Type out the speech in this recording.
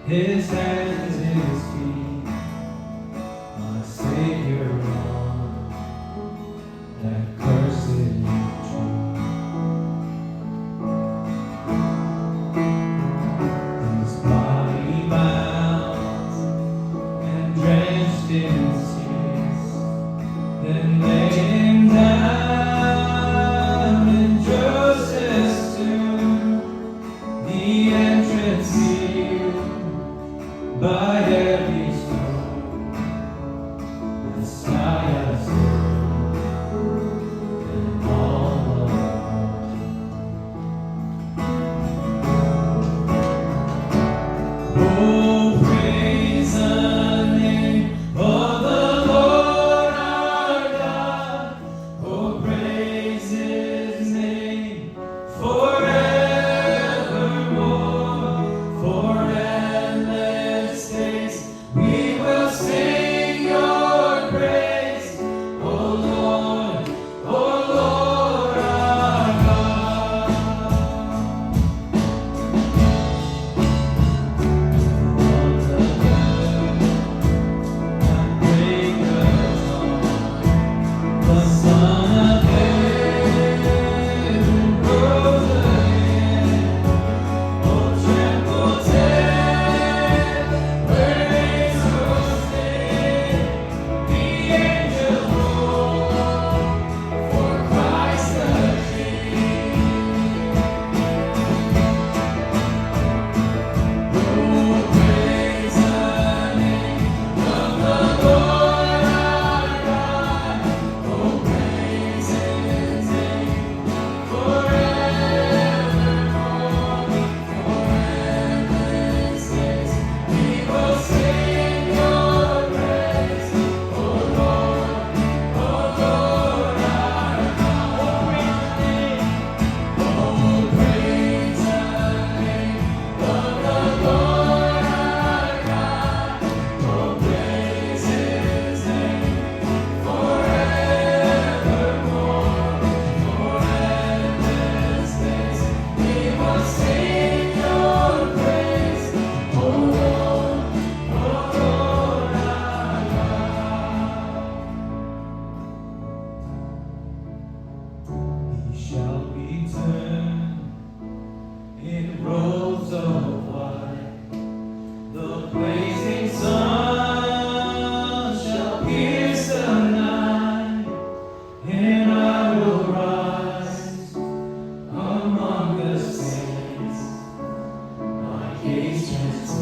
His hands, his feet, my Savior on that cursed tree. His body bound and drenched in tears, then laid him down in Joseph's tomb, the entrance sealed by every stone. Messiah stood, and all alone. Oh, praise the name of the Lord our God. Oh, praise His name forevermore. For endless days we will sing your praise, O Lord our God. The Son of Heaven rose again. O tremble death, where angels stand, the angels roar for Christ the King. Oh, praise the name of the Lord our God. Oh, praise His name forevermore. For endless days we will sing your praise, O Lord our God. Oh, praise the name of the Lord our God. Oh, praise His name forevermore. For endless days we will sing your praise, O Lord our God. He shall be turned in robes of white, the blazing sun shall pierce the night, and I will rise among the saints, my gaze transfixed